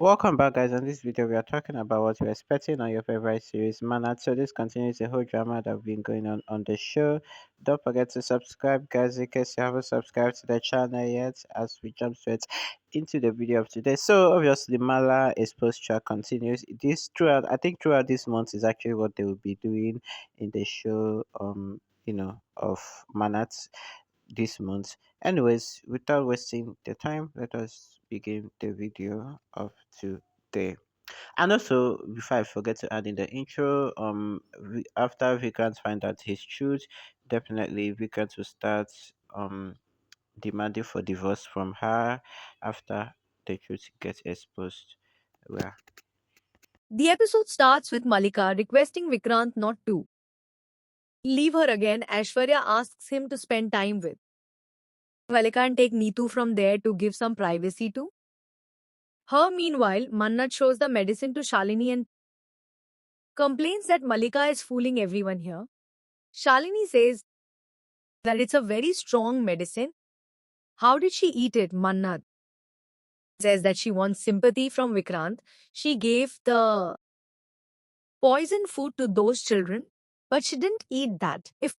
Welcome back, guys. In this video, we are talking about what we're expecting on your favorite series, Manat. So this continues the whole drama that have been going on the show. Don't forget to subscribe, guys, in case you haven't subscribed to the channel yet. As we jump straight into the video of today. So obviously, Mala exposed track continues. This throughout, I think throughout this month is actually what they will be doing in the show. Of Manat this month. Anyways, without wasting the time, let us begin the video of today. And also, before I forget to add in the intro, after Vikrant find out his truth, definitely Vikrant will start demanding for divorce from her after the truth gets exposed. Well, The episode starts with Malika requesting Vikrant not to leave her again. Aishwarya asks him to spend time with Malika and take Neetu from there to give some privacy to her. Meanwhile, Mannat shows the medicine to Shalini and complains that Malika is fooling everyone here. Shalini says that it's a very strong medicine. How did she eat it? Mannat says that she wants sympathy from Vikrant. She gave the poison food to those children, but she didn't eat that. If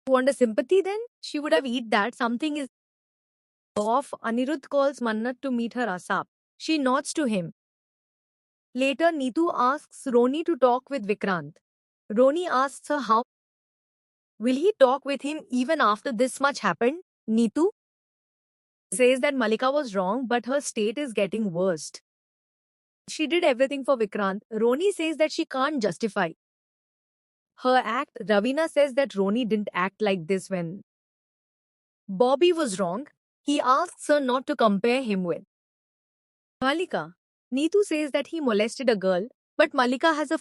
you want a sympathy, then she would have eat that. Something is off. Anirudh calls Mannat to meet her ASAP. She nods to him. Later, Neetu asks Roni to talk with Vikrant. Roni asks her how will he talk with him even after this much happened. Neetu says that Malika was wrong, but her state is getting worse. She did everything for Vikrant. Roni says that she can't justify her act. Ravina says that Roni didn't act like this when Bobby was wrong. He asks her not to compare him with Malika. Neetu says that he molested a girl, but Malika has a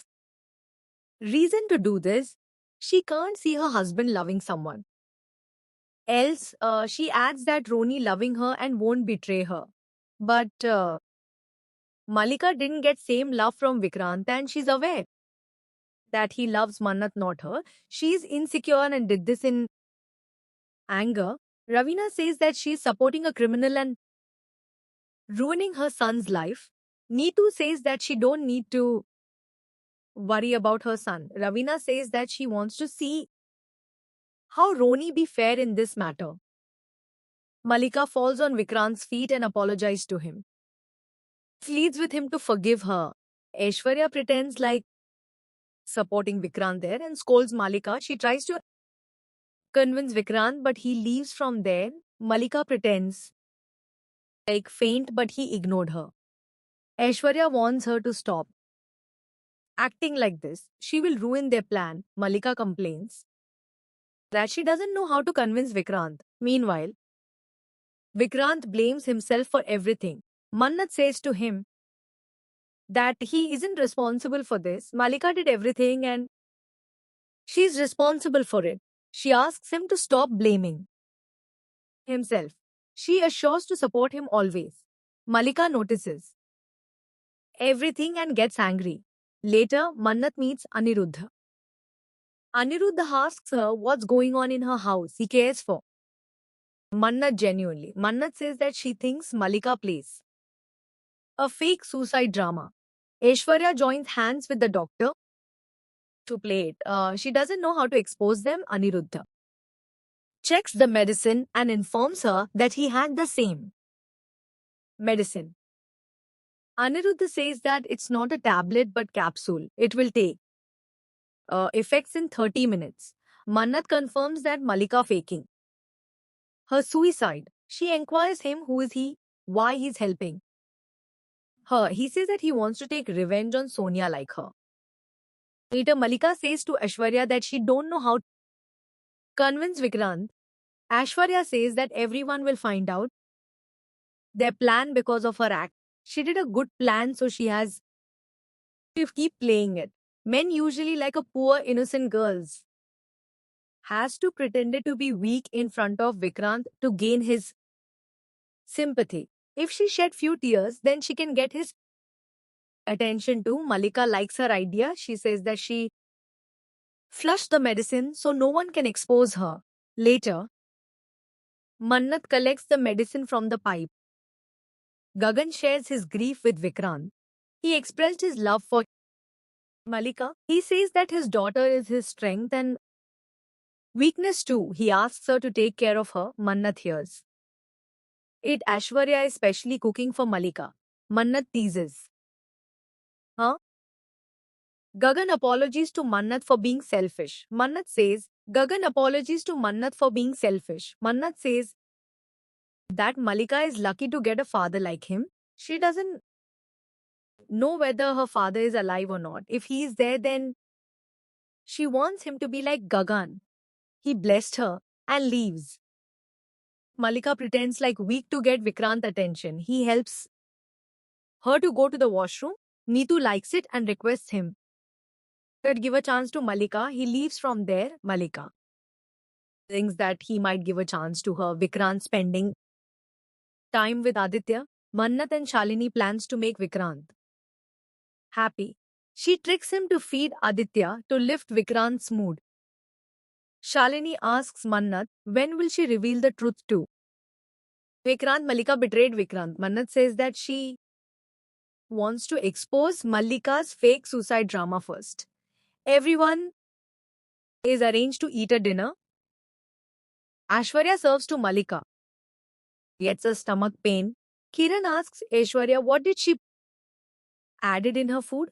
reason to do this. She can't see her husband loving someone else. She adds that Roni loving her and won't betray her. But Malika didn't get same love from Vikrant and she's aware that he loves Mannat, not her. She's insecure and did this in anger. Ravina says that she's supporting a criminal and ruining her son's life. Neetu says that she don't need to worry about her son. Ravina says that she wants to see how Roni be fair in this matter. Malika falls on Vikrant's feet and apologizes to him. Pleads with him to forgive her. Aishwarya pretends like supporting Vikrant there and scolds Malika. She tries to convince Vikrant, but he leaves from there. Malika pretends like faint, but he ignored her. Aishwarya warns her to stop acting like this. She will ruin their plan. Malika complains that she doesn't know how to convince Vikrant. Meanwhile, Vikrant blames himself for everything. Mannat says to him that he isn't responsible for this. Malika did everything and she's responsible for it. She asks him to stop blaming himself. She assures to support him always. Malika notices everything and gets angry. Later, Mannat meets Aniruddha. Aniruddha asks her what's going on in her house. He cares for Mannat genuinely. Mannat says that she thinks Malika plays a fake suicide drama. Aishwarya joins hands with the doctor to play it. She doesn't know how to expose them. Aniruddha checks the medicine and informs her that he had the same medicine. Aniruddha says that it's not a tablet but capsule. It will take effects in 30 minutes. Mannat confirms that Malika faking her suicide. She inquires him who is he, why he's helping her. He says that he wants to take revenge on Sonia like her. Later, Malika says to Ashwarya that she don't know how to convince Vikrant. Ashwarya says that everyone will find out their plan because of her act. She did a good plan, so she has to keep playing it. Men usually like a poor innocent girls has to pretend to be weak in front of Vikrant to gain his sympathy. If she shed few tears, then she can get his attention too. Malika likes her idea. She says that she flushed the medicine so no one can expose her. Later, Mannat collects the medicine from the pipe. Gagan shares his grief with Vikrant. He expressed his love for Malika. He says that his daughter is his strength and weakness too. He asks her to take care of her. Mannat hears it. Aishwarya is specially cooking for Malika. Mannat teases. Huh? Gagan apologies to Mannat for being selfish. Mannat says, Gagan apologizes to Mannat for being selfish. Mannat says that Malika is lucky to get a father like him. She doesn't know whether her father is alive or not. If he is there, then she wants him to be like Gagan. He blessed her and leaves. Malika pretends like weak to get Vikrant attention. He helps her to go to the washroom. Neetu likes it and requests him to give a chance to Malika. He leaves from there. Malika thinks that he might give a chance to her. Vikrant spending time with Aditya. Mannat and Shalini plans to make Vikrant happy. She tricks him to feed Aditya to lift Vikrant's mood. Shalini asks Mannat when will she reveal the truth to Vikrant. Malika betrayed Vikrant. Mannat says that she wants to expose Mallika's fake suicide drama first. Everyone is arranged to eat a dinner. Aishwarya serves to Mallika. Gets a stomach pain. Kiran asks Aishwarya what did she added in her food.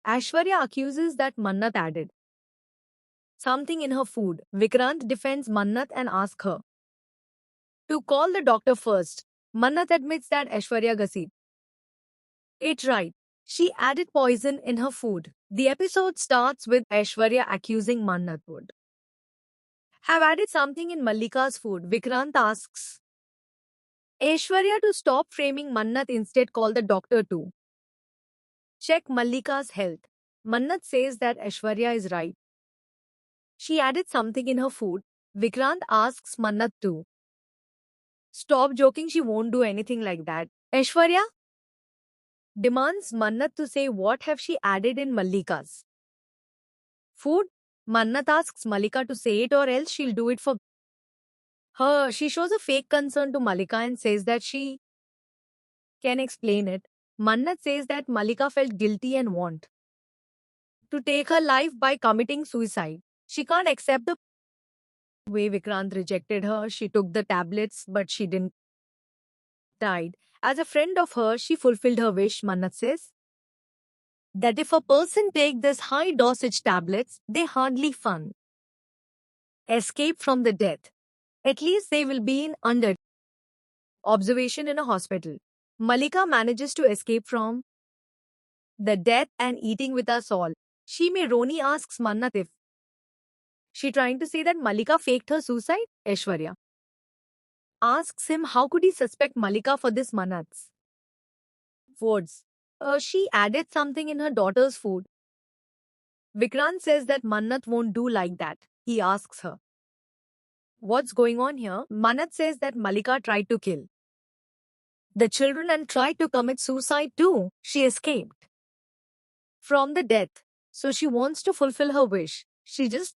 Aishwarya accuses that Mannat added something in her food. Vikrant defends Mannat and asks her to call the doctor first. Mannat admits that Aishwarya gossiped. It's right. She added poison in her food. The episode starts with Aishwarya accusing Mannat would have added something in Mallika's food. Vikrant asks Aishwarya to stop framing Mannat, instead call the doctor too. Check Mallika's health. Mannat says that Aishwarya is right. She added something in her food. Vikrant asks Mannat to stop joking, she won't do anything like that. Aishwarya demands Mannat to say what have she added in Mallika's food. Mannat asks Mallika to say it or else she'll do it for her. She shows a fake concern to Mallika and says that she can explain it. Mannat says that Mallika felt guilty and want to take her life by committing suicide. She can't accept the way Vikrant rejected her. She took the tablets, but she didn't died. As a friend of hers, she fulfilled her wish. Mannat says that if a person take this high dosage tablets, they hardly fun escape from the death. At least they will be in under observation in a hospital. Mallika manages to escape from the death and eating with us all. Roni asks Mannat if she trying to say that Mallika faked her suicide. Aishwarya asks him how could he suspect Mallika for this. Mannat's words. She added something in her daughter's food. Vikrant says that Mannat won't do like that. He asks her, what's going on here? Mannat says that Mallika tried to kill the children and tried to commit suicide too. She escaped from the death. So she wants to fulfill her wish. She just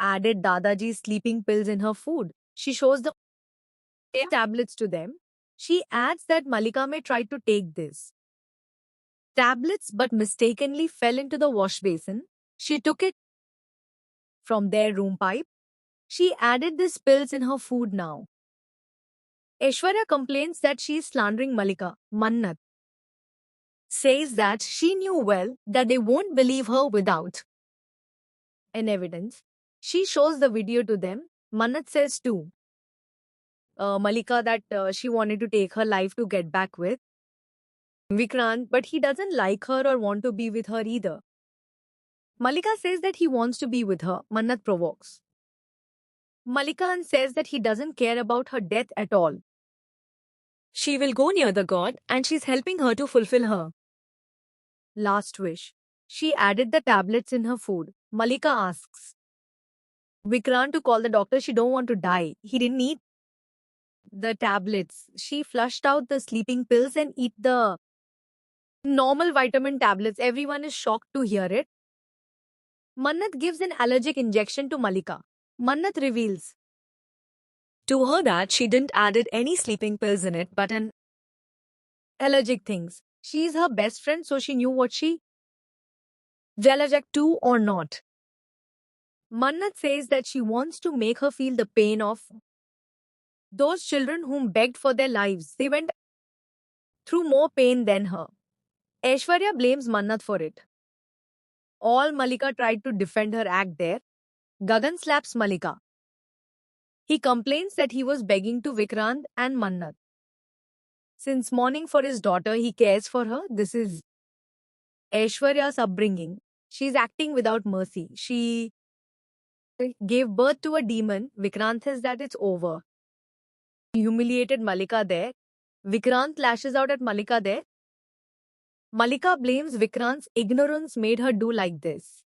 added Dadaji's sleeping pills in her food. She shows the tablets to them. She adds that Mallika may try to take this tablets but mistakenly fell into the wash basin. She took it from their room pipe. She added these pills in her food now. Aishwarya complains that she is slandering Mallika. Mannat says that she knew well that they won't believe her without an evidence. She shows the video to them. Mannat says too Mallika that she wanted to take her life to get back with Vikrant, but he doesn't like her or want to be with her either. Mallika says that he wants to be with her. Mannat provokes Mallika and says that he doesn't care about her death at all. She will go near the god and she's helping her to fulfill her last wish. She added the tablets in her food. Mallika asks Vikrant to call the doctor. She don't want to die. He didn't need the tablets. She flushed out the sleeping pills and eat the normal vitamin tablets. Everyone is shocked to hear it. Mannat gives an allergic injection to Mallika. Mannat reveals to her that she didn't added any sleeping pills in it but an allergic things. She's her best friend, so she knew what she allergic to or not. Mannat says that she wants to make her feel the pain of those children whom begged for their lives. They went through more pain than her. Aishwarya blames Mannat for it. All Malika tried to defend her act there. Gagan slaps Malika. He complains that he was begging to Vikrant and Mannat. Since mourning for his daughter, he cares for her. This is Aishwarya's upbringing. She's acting without mercy. She gave birth to a demon. Vikrant says that it's over. He humiliated Malika there. Vikrant lashes out at Malika there. Malika blames Vikrant's ignorance made her do like this.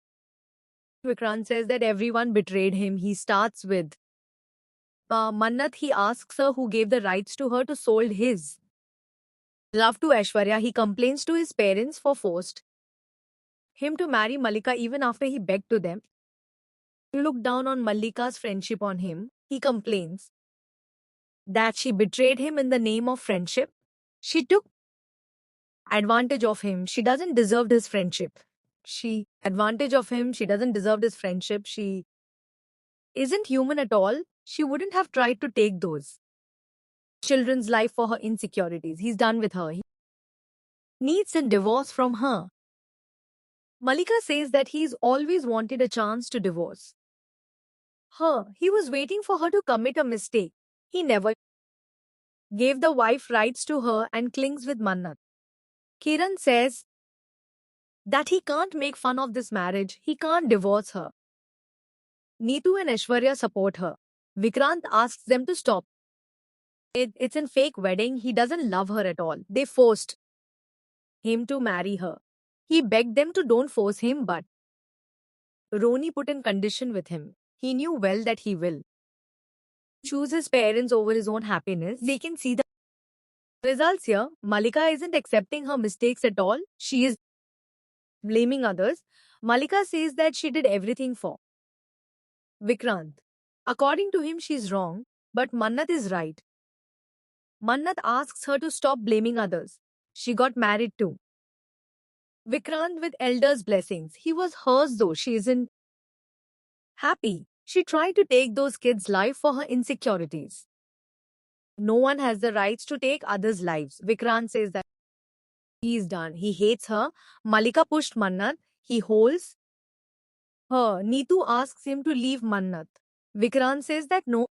Vikrant says that everyone betrayed him. He starts with Mannat. He asks her who gave the rights to her to sold his love to Aishwarya. He complains to his parents for forced him to marry Malika even after he begged to them. He looked down on Malika's friendship on him. He complains that she betrayed him in the name of friendship. She took advantage of him. She doesn't deserve his friendship. She advantage of him. She doesn't deserve his friendship. She isn't human at all. She wouldn't have tried to take those children's life for her insecurities. He's done with her. He needs a divorce from her. Malika says that he's always wanted a chance to divorce her. He was waiting for her to commit a mistake. He never gave the wife rights to her and clings with Mannat. Kiran says that he can't make fun of this marriage. He can't divorce her. Neetu and Aishwarya support her. Vikrant asks them to stop. It's a fake wedding. He doesn't love her at all. They forced him to marry her. He begged them to don't force him, but Roni put in condition with him. He knew well that he will choose his parents over his own happiness. They can see the results here. Malika isn't accepting her mistakes at all. She is blaming others. Malika says that she did everything for Vikrant. According to him, she's wrong, but Mannat is right. Mannat asks her to stop blaming others. She got married too. Vikrant with elders' blessings. He was hers though. She isn't happy. She tried to take those kids' life for her insecurities. No one has the rights to take others' lives. Vikrant says that he is done. He hates her. Malika pushed Mannat. He holds her. Neetu asks him to leave Mannat. Vikrant says that no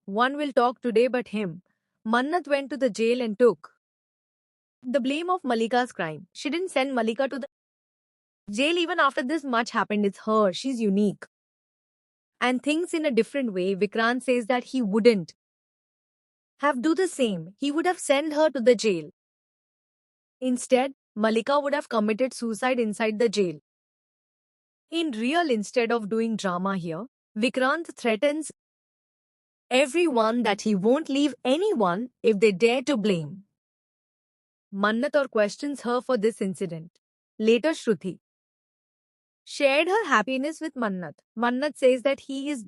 one will talk today but him. Mannat went to the jail and took the blame of Malika's crime. She didn't send Malika to the jail even after this much happened. It's her. She's unique and thinks in a different way. Vikrant says that he wouldn't have do the same. He would have sent her to the jail. Instead, Malika would have committed suicide inside the jail. In real, instead of doing drama here, Vikrant threatens everyone that he won't leave anyone if they dare to blame Mannat or questions her for this incident. Later, Shruti shared her happiness with Mannat. Mannat says that he is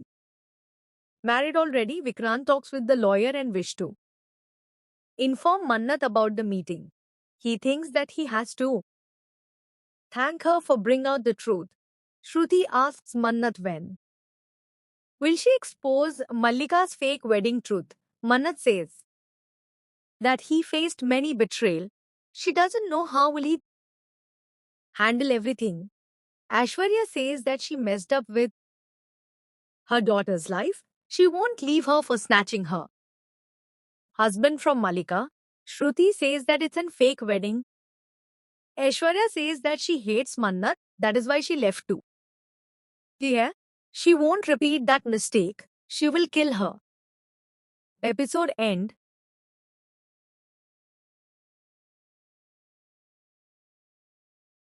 married already. Vikrant talks with the lawyer and Vishnu inform Mannat about the meeting. He thinks that he has to thank her for bringing out the truth. Shruti asks Mannat when will she expose Mallika's fake wedding truth. Mannat says that he faced many betrayal. She doesn't know how will he handle everything. Aishwarya says that she messed up with her daughter's life. She won't leave her for snatching her husband from Malika. Shruti says that it's a fake wedding. Aishwarya says that she hates Mannat. That is why she left too. Yeah, she won't repeat that mistake. She will kill her. Episode end.